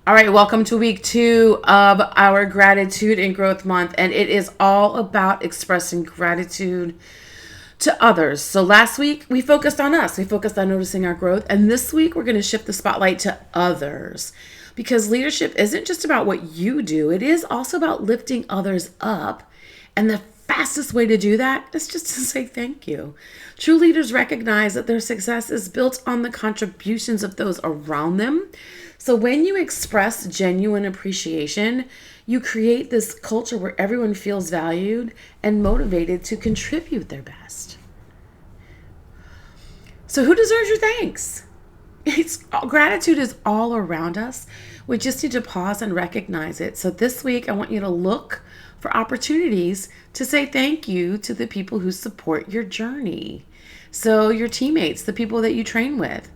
All right, welcome to week 2 of our gratitude and growth month, and it is all about expressing gratitude to others. So last week we focused on us, we focused on noticing our growth, and this week we're going to shift the spotlight to others because leadership isn't just about what you do, it is also about lifting others up. And the fastest way to do that is just to say thank you. True leaders recognize that their success is built on the contributions of those around them. So when you express genuine appreciation, you create this culture where everyone feels valued and motivated to contribute their best. So who deserves your thanks? Gratitude is all around us. We just need to pause and recognize it. So this week, I want you to look for opportunities to say thank you to the people who support your journey. So your teammates, the people that you train with.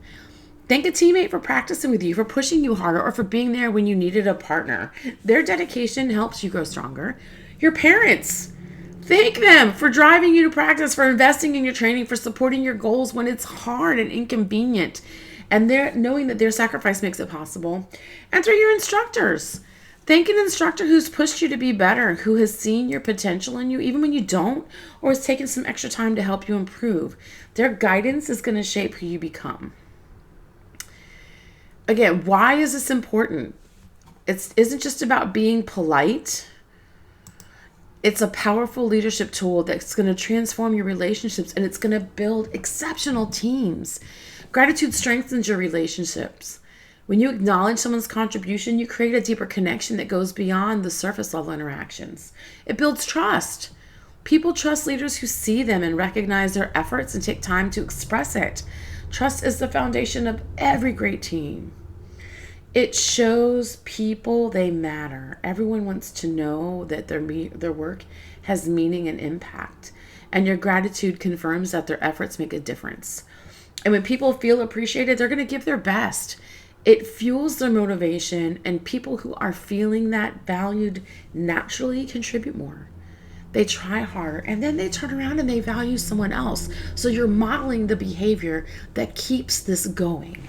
Thank a teammate for practicing with you, for pushing you harder, or for being there when you needed a partner. Their dedication helps you grow stronger. Your parents, thank them for driving you to practice, for investing in your training, for supporting your goals when it's hard and inconvenient. And they're knowing that their sacrifice makes it possible. And through your instructors. Thank an instructor who's pushed you to be better, who has seen your potential in you, even when you don't, or has taken some extra time to help you improve. Their guidance is going to shape who you become. Again, why is this important? It isn't just about being polite. It's a powerful leadership tool that's going to transform your relationships, and it's going to build exceptional teams. Gratitude strengthens your relationships. When you acknowledge someone's contribution, you create a deeper connection that goes beyond the surface level interactions. It builds trust. People trust leaders who see them and recognize their efforts and take time to express it. Trust is the foundation of every great team. It shows people they matter. Everyone wants to know that their work has meaning and impact. And your gratitude confirms that their efforts make a difference. And when people feel appreciated, they're going to give their best. It fuels their motivation, and people who are feeling that valued naturally contribute more. They try harder, and then they turn around and they value someone else. So you're modeling the behavior that keeps this going.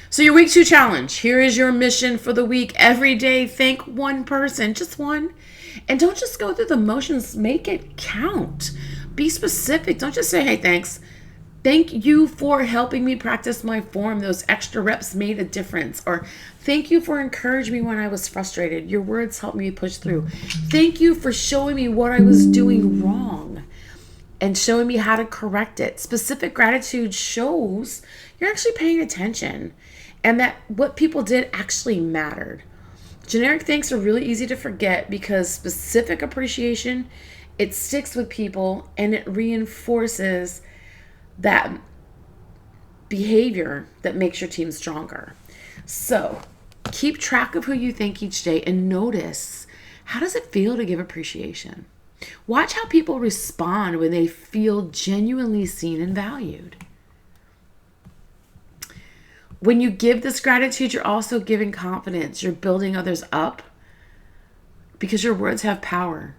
So your week 2 challenge. Here is your mission for the week. Every day, thank one person, just one. And don't just go through the motions. Make it count. Be specific. Don't just say, hey, thanks. Thank you for helping me practice my form. Those extra reps made a difference. Or thank you for encouraging me when I was frustrated. Your words helped me push through. Thank you for showing me what I was doing wrong and showing me how to correct it. Specific gratitude shows you're actually paying attention and that what people did actually mattered. Generic thanks are really easy to forget because specific appreciation, it sticks with people and it reinforces that behavior that makes your team stronger. So keep track of who you thank each day and notice, how does it feel to give appreciation? Watch how people respond when they feel genuinely seen and valued. When you give this gratitude, you're also giving confidence. You're building others up because your words have power.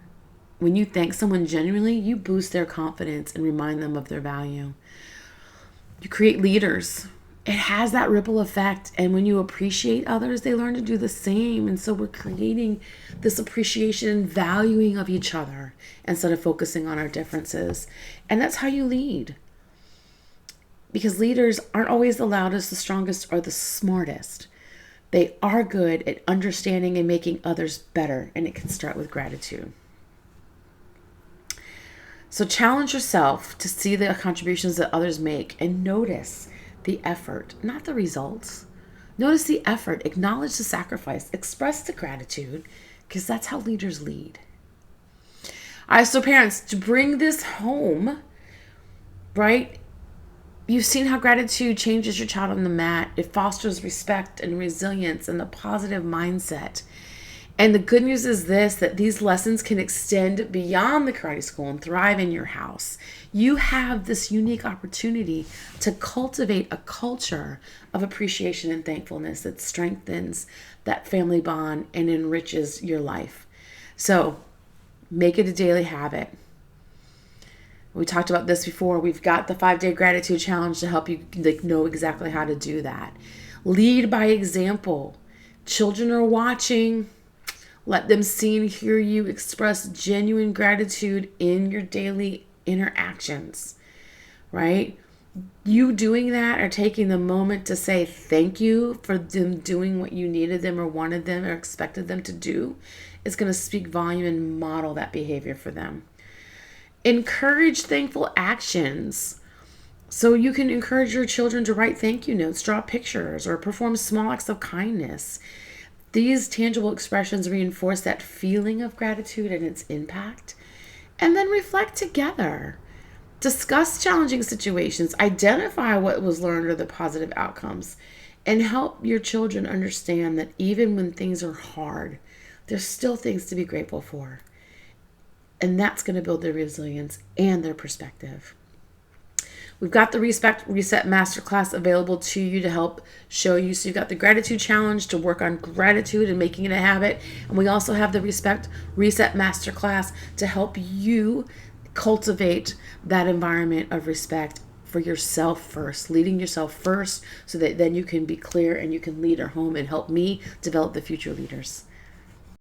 When you thank someone genuinely, you boost their confidence and remind them of their value. You create leaders. It has that ripple effect. And when you appreciate others, they learn to do the same. And so we're creating this appreciation and valuing of each other instead of focusing on our differences. And that's how you lead. Because leaders aren't always the loudest, the strongest, or the smartest. They are good at understanding and making others better. And it can start with gratitude. So challenge yourself to see the contributions that others make and notice the effort, not the results. Notice the effort, acknowledge the sacrifice, express the gratitude, because that's how leaders lead. All right, so parents, to bring this home, right? You've seen how gratitude changes your child on the mat. It fosters respect and resilience and a positive mindset. And the good news is this, that these lessons can extend beyond the karate school and thrive in your house. You have this unique opportunity to cultivate a culture of appreciation and thankfulness that strengthens that family bond and enriches your life. So make it a daily habit. We talked about this before. We've got the 5-day gratitude challenge to help you know exactly how to do that. Lead by example. Children are watching. Let them see and hear you express genuine gratitude in your daily interactions, right? You doing that or taking the moment to say thank you for them doing what you needed them or wanted them or expected them to do is going to speak volume and model that behavior for them. Encourage thankful actions. So you can encourage your children to write thank you notes, draw pictures, or perform small acts of kindness. These tangible expressions reinforce that feeling of gratitude and its impact. And then reflect together. Discuss challenging situations, identify what was learned or the positive outcomes, and help your children understand that even when things are hard, there's still things to be grateful for. And that's going to build their resilience and their perspective. We've got the Respect Reset Masterclass available to you to help show you. So you've got the Gratitude Challenge to work on gratitude and making it a habit. And we also have the Respect Reset Masterclass to help you cultivate that environment of respect for yourself first, leading yourself first so that then you can be clear and you can lead our home and help me develop the future leaders.